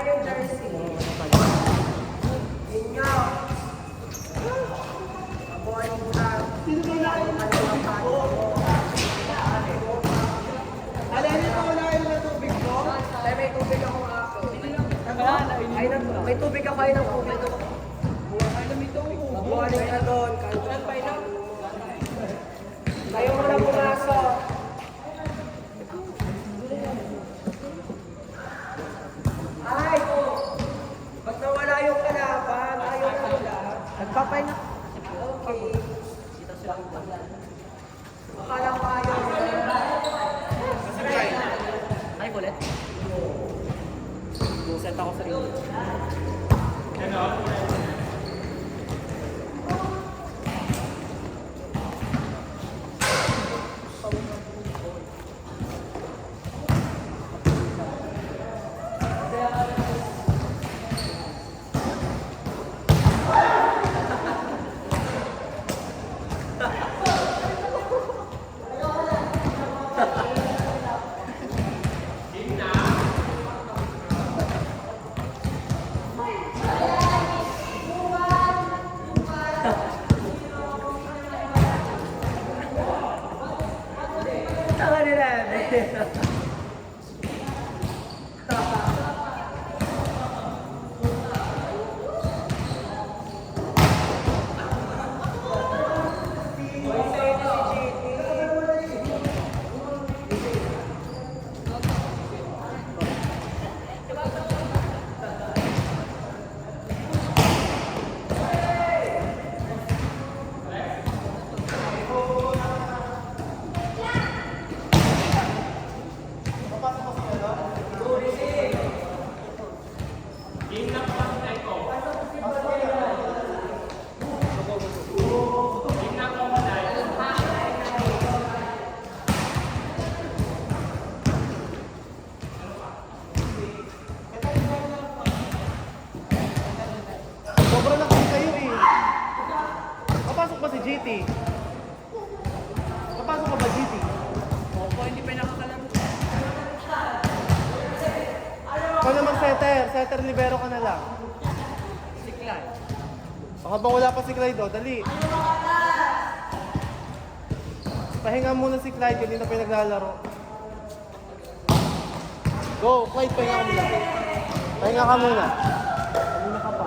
yung jersey. Inyo. Mabuhay ka. Sino ba na kayo Alin ito na yung tubig ko? Ay, may tubig ako ako. May tubig ako ay ng tubig. Mabuhay ka doon. Kayo mo lang pumasok. Ay! Ba't nawala yung kalaban? Ayaw na wala. Nagpapay na. Okay. Akala ko ayaw na. Ay, kulit. Set ako sa rin. Tama nila. Sobrang laki kayo eh. Papasok ba si GT? Papasok ka ba GT? Opo, hindi pa nakakalaro. Ikaw naman setter. Setter libero ka na lang. Siklay. Habang wala pa si Clyde, oh, dali. Pahinga muna si Clyde, hindi na pa yung naglalaro. Go, Clyde, pahinga ka muna. Pahinga ka muna. Kanina ka pa.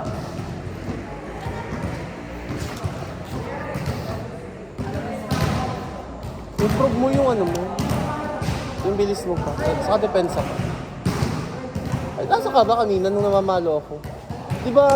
Improve mo yung ano mo. Yung bilis mo pa. Saka depensa ka. Ay, nasa ka ba kanina nung namamalo ako? Di ba